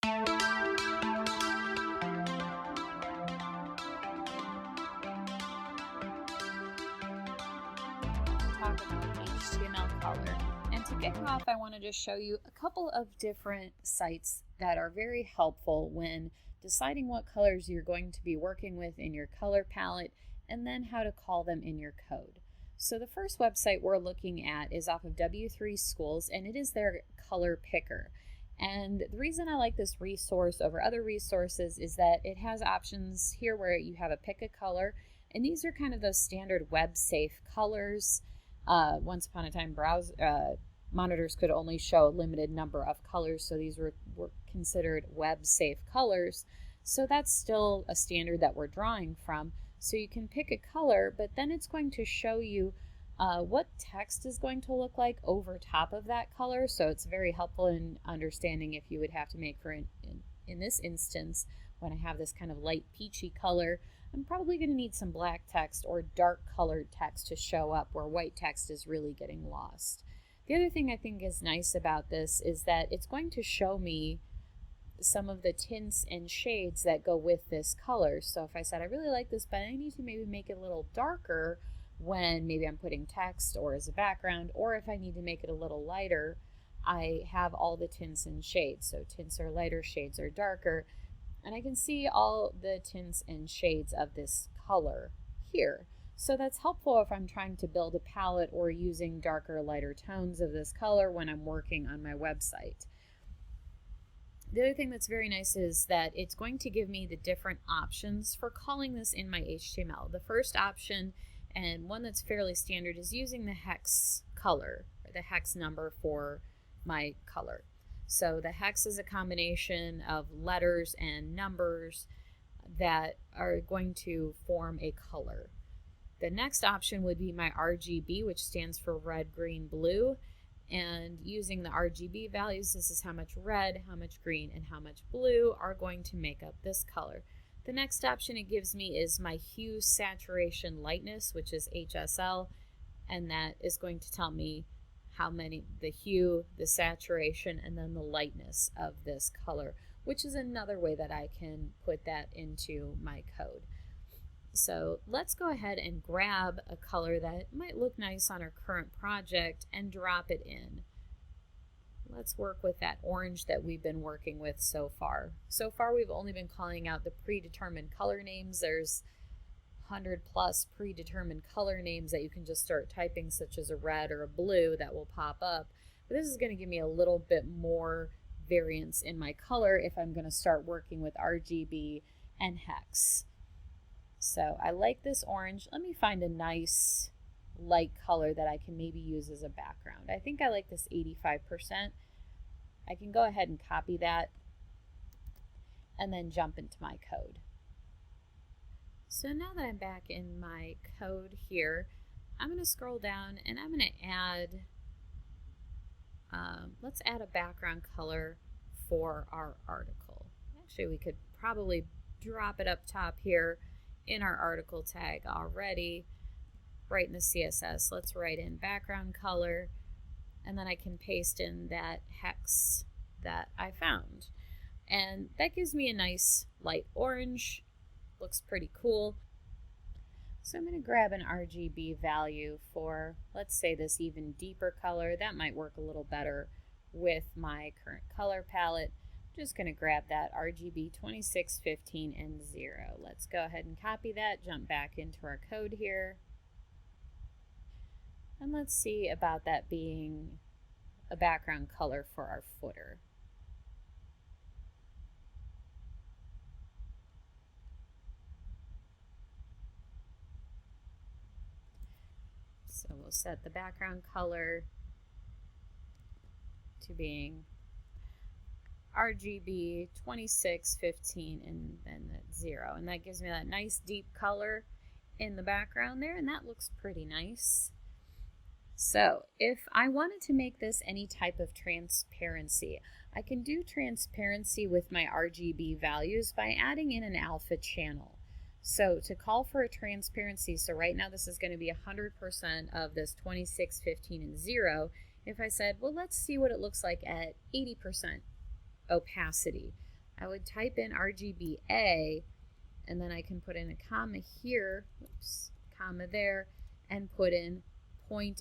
Talk about HTML color. And to kick off, I want to just show you a couple of different sites that are very helpful when deciding what colors you're going to be working with in your color palette and then how to call them in your code. So the first website we're looking at is off of W3 Schools, and it is their color picker. And the reason I like this resource over other resources is that it has options here where you have a pick a color, and these are kind of those standard web safe colors. Once upon a time, monitors could only show a limited number of colors, so these were considered web safe colors. So that's still a standard that we're drawing from. So you can pick a color, but then it's going to show you what text is going to look like over top of that color. So it's very helpful in understanding if you would have to make, in this instance, when I have this kind of light peachy color, I'm probably going to need some black text or dark colored text to show up where white text is really getting lost. The other thing I think is nice about this is that it's going to show me some of the tints and shades that go with this color. So if I said I really like this, but I need to maybe make it a little darker when maybe I'm putting text or as a background, or if I need to make it a little lighter, I have all the tints and shades. So tints are lighter, shades are darker. And I can see all the tints and shades of this color here. So that's helpful if I'm trying to build a palette or using darker, lighter tones of this color when I'm working on my website. The other thing that's very nice is that it's going to give me the different options for calling this in my HTML. The first option, and one that's fairly standard, is using the hex color, or the hex number for my color. So the hex is a combination of letters and numbers that are going to form a color. The next option would be my RGB, which stands for red, green, blue. And using the RGB values, this is how much red, how much green, and how much blue are going to make up this color. The next option it gives me is my hue, saturation, lightness, which is HSL, and that is going to tell me how many, the hue, the saturation, and then the lightness of this color, which is another way that I can put that into my code. So let's go ahead and grab a color that might look nice on our current project and drop it in. Let's work with that orange that we've been working with so far. So far we've only been calling out the predetermined color names. There's 100 plus predetermined color names that you can just start typing, such as a red or a blue, that will pop up. But this is going to give me a little bit more variance in my color if I'm going to start working with RGB and hex. So I like this orange. Let me find a nice light color that I can maybe use as a background. I think I like this 85%. I can go ahead and copy that and then jump into my code. So now that I'm back in my code here, I'm going to scroll down and I'm going to add, let's add a background color for our article. Actually, we could probably drop it up top here in our article tag already, right in the CSS. Let's write in background color, and then I can paste in that hex that I found. And that gives me a nice light orange. Looks pretty cool. So I'm going to grab an RGB value for, let's say, this even deeper color. That might work a little better with my current color palette. I'm just going to grab that RGB 2615 and 0. Let's go ahead and copy that, jump back into our code here. And let's see about that being a background color for our footer. So we'll set the background color to being RGB 2615 and then that 0. And that gives me that nice deep color in the background there, and that looks pretty nice. So if I wanted to make this any type of transparency, I can do transparency with my RGB values by adding in an alpha channel. So to call for a transparency, so right now this is going to be 100% of this 2615 and 0. If I said, well, let's see what it looks like at 80% opacity, I would type in RGBA, and then I can put in a comma here, oops, comma there, and put in 0.8.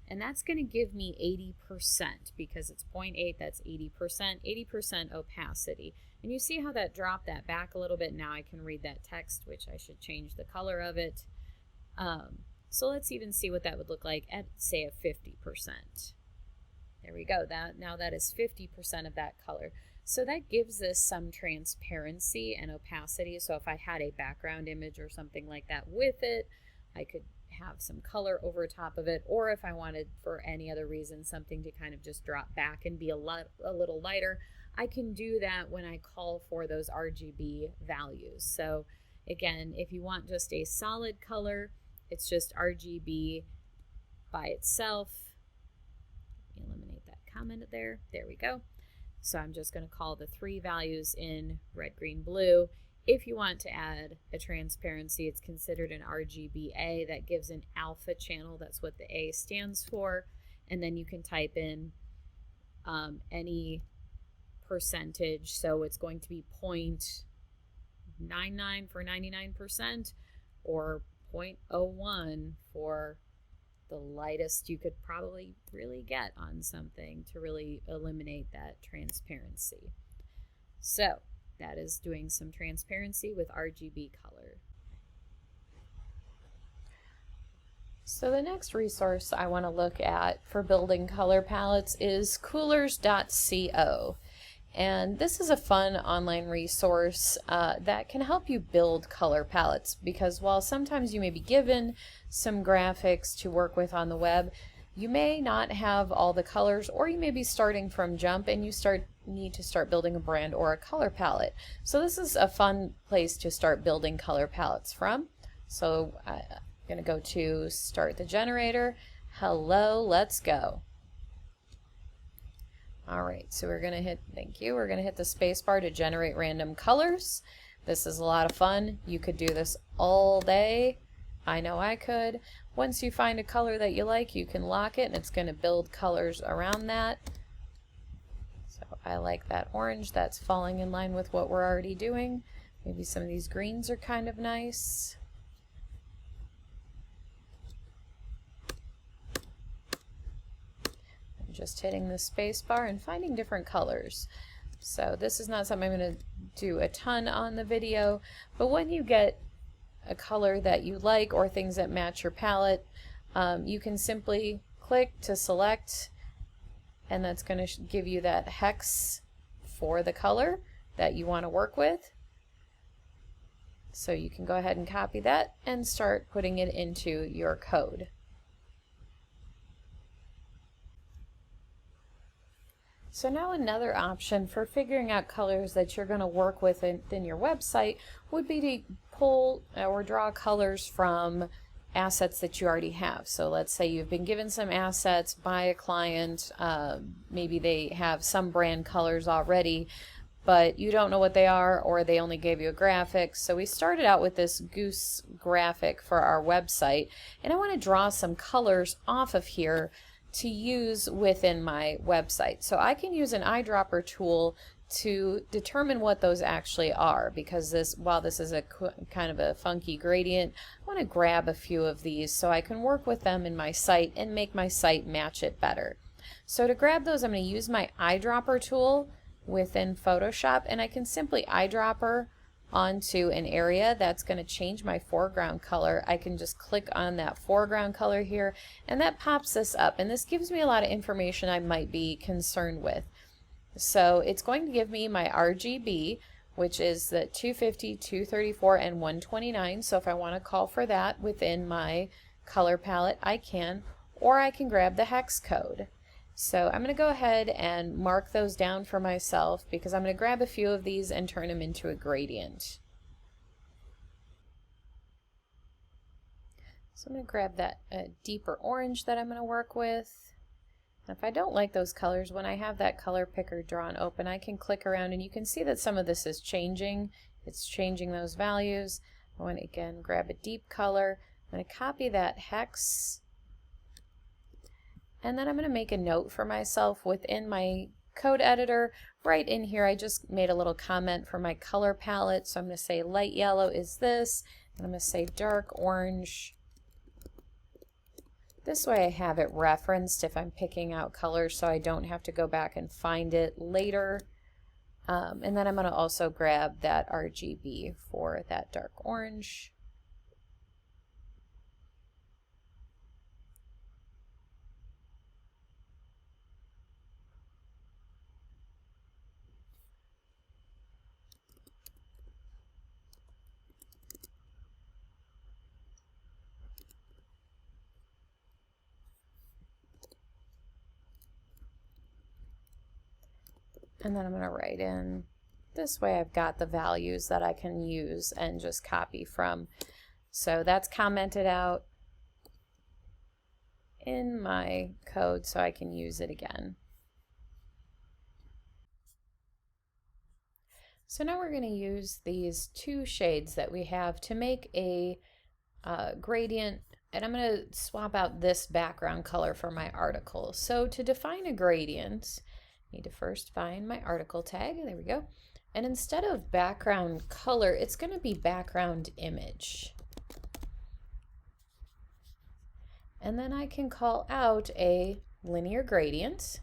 And that's going to give me 80% because it's 0.8, that's 80% opacity. And you see how that dropped that back a little bit. Now I can read that text, which I should change the color of it. So let's even see what that would look like at, say, a 50%. There we go. Now that is 50% of that color. So that gives us some transparency and opacity. So if I had a background image or something like that with it, I could have some color over top of it. Or if I wanted, for any other reason, something to kind of just drop back and be a little lighter, I can do that when I call for those RGB values. So again, if you want just a solid color, it's just RGB by itself. Eliminate that comment there. There we go. So I'm just going to call the 3 values in red, green, blue. If you want to add a transparency, it's considered an RGBA. That gives an alpha channel. That's what the A stands for. And then you can type in any percentage. So it's going to be 0.99 for 99% or 0.01 for the lightest you could probably really get on something to really eliminate that transparency. So that is doing some transparency with RGB color. So the next resource I want to look at for building color palettes is coolors.co. And this is a fun online resource that can help you build color palettes, because while sometimes you may be given some graphics to work with on the web, you may not have all the colors, or you may be starting from jump and you need to start building a brand or a color palette. So this is a fun place to start building color palettes from. So I'm going to go to start the generator. Hello, let's go. Alright, so we're going to hit, thank you, we're going to hit the space bar to generate random colors. This is a lot of fun. You could do this all day. I know I could. Once you find a color that you like, you can lock it and it's going to build colors around that. So I like that orange. That's falling in line with what we're already doing. Maybe some of these greens are kind of nice. Just hitting the space bar and finding different colors. So this is not something I'm going to do a ton on the video, but when you get a color that you like or things that match your palette, you can simply click to select, and that's going to give you that hex for the color that you want to work with. So you can go ahead and copy that and start putting it into your code. So now another option for figuring out colors that you're going to work with in your website would be to pull or draw colors from assets that you already have. So let's say you've been given some assets by a client, maybe they have some brand colors already, but you don't know what they are, or they only gave you a graphic. So we started out with this goose graphic for our website, and I want to draw some colors off of here to use within my website. So I can use an eyedropper tool to determine what those actually are, because while this is a kind of a funky gradient, I want to grab a few of these so I can work with them in my site and make my site match it better. So to grab those, I'm going to use my eyedropper tool within Photoshop, and I can simply eyedropper onto an area that's going to change my foreground color. I can just click on that foreground color here, and that pops this up, and this gives me a lot of information I might be concerned with. So it's going to give me my RGB, which is the 250, 234, and 129. So if I want to call for that within my color palette, I can, or I can grab the hex code. So I'm going to go ahead and mark those down for myself, because I'm going to grab a few of these and turn them into a gradient. So I'm going to grab that deeper orange that I'm going to work with. If I don't like those colors, when I have that color picker drawn open, I can click around and you can see that some of this is changing. It's changing those values. I want to again grab a deep color. I'm going to copy that hex. And then I'm going to make a note for myself within my code editor right in here, I just made a little comment for my color palette. So I'm going to say light yellow is this, and I'm going to say dark orange. This way I have it referenced if I'm picking out colors so I don't have to go back and find it later. And then I'm going to also grab that RGB for that dark orange. And then I'm going to write in, this way I've got the values that I can use and just copy from. So that's commented out in my code so I can use it again. So now we're going to use these two shades that we have to make a gradient, and I'm going to swap out this background color for my article. So to define a gradient, I need to first find my article tag. There we go. And instead of background color, it's going to be background image. And then I can call out a linear gradient.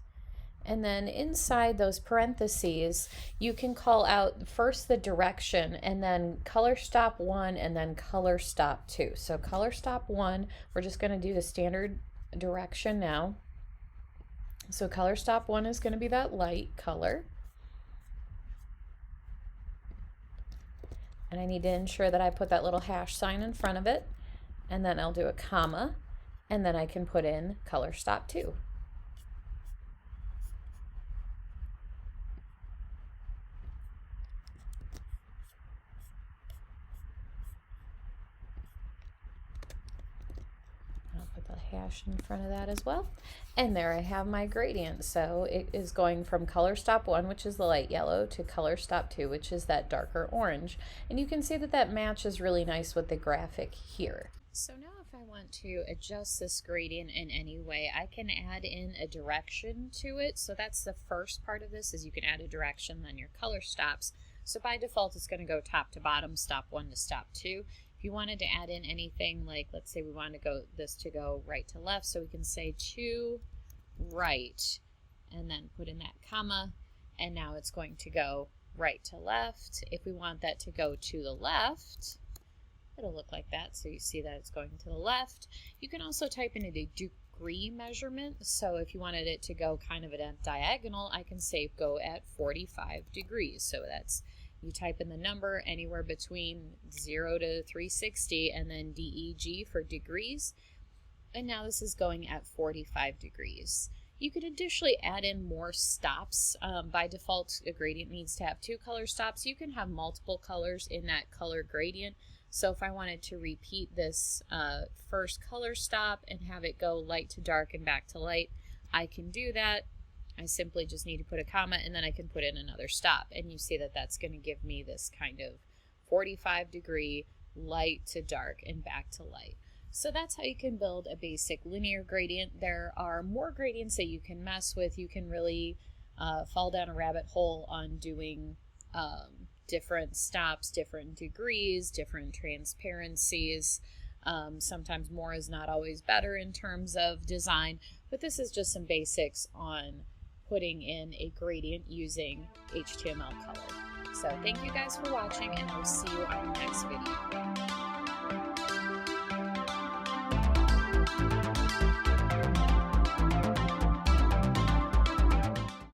And then inside those parentheses, you can call out first the direction and then color stop 1 and then color stop 2. So color stop 1, we're just going to do the standard direction now. So color stop 1 is going to be that light color. And I need to ensure that I put that little hash sign in front of it. And then I'll do a comma. And then I can put in color stop 2. Hash in front of that as well. And there I have my gradient. So it is going from color stop 1, which is the light yellow, to color stop 2, which is that darker orange. And you can see that that matches really nice with the graphic here. So now if I want to adjust this gradient in any way, I can add in a direction to it. So that's the first part of this, is you can add a direction, then your color stops. So by default it's going to go top to bottom, stop 1 to stop 2. If you wanted to add in anything, like let's say we wanted this to go right to left, so we can say to right and then put in that comma, and now it's going to go right to left. If we want that to go to the left, it'll look like that, so you see that it's going to the left. You can also type in a degree measurement, so if you wanted it to go kind of at a diagonal, I can say go at 45 degrees. So that's, you type in the number anywhere between 0 to 360 and then DEG for degrees. And now this is going at 45 degrees. You could additionally add in more stops. By default, a gradient needs to have 2 color stops. You can have multiple colors in that color gradient. So if I wanted to repeat this first color stop and have it go light to dark and back to light, I can do that. I simply just need to put a comma and then I can put in another stop, and you see that that's going to give me this kind of 45 degree light to dark and back to light. So that's how you can build a basic linear gradient. There are more gradients that you can mess with. You can really fall down a rabbit hole on doing different stops, different degrees, different transparencies. Sometimes more is not always better in terms of design, but this is just some basics on putting in a gradient using HTML color. So thank you guys for watching, and I'll see you on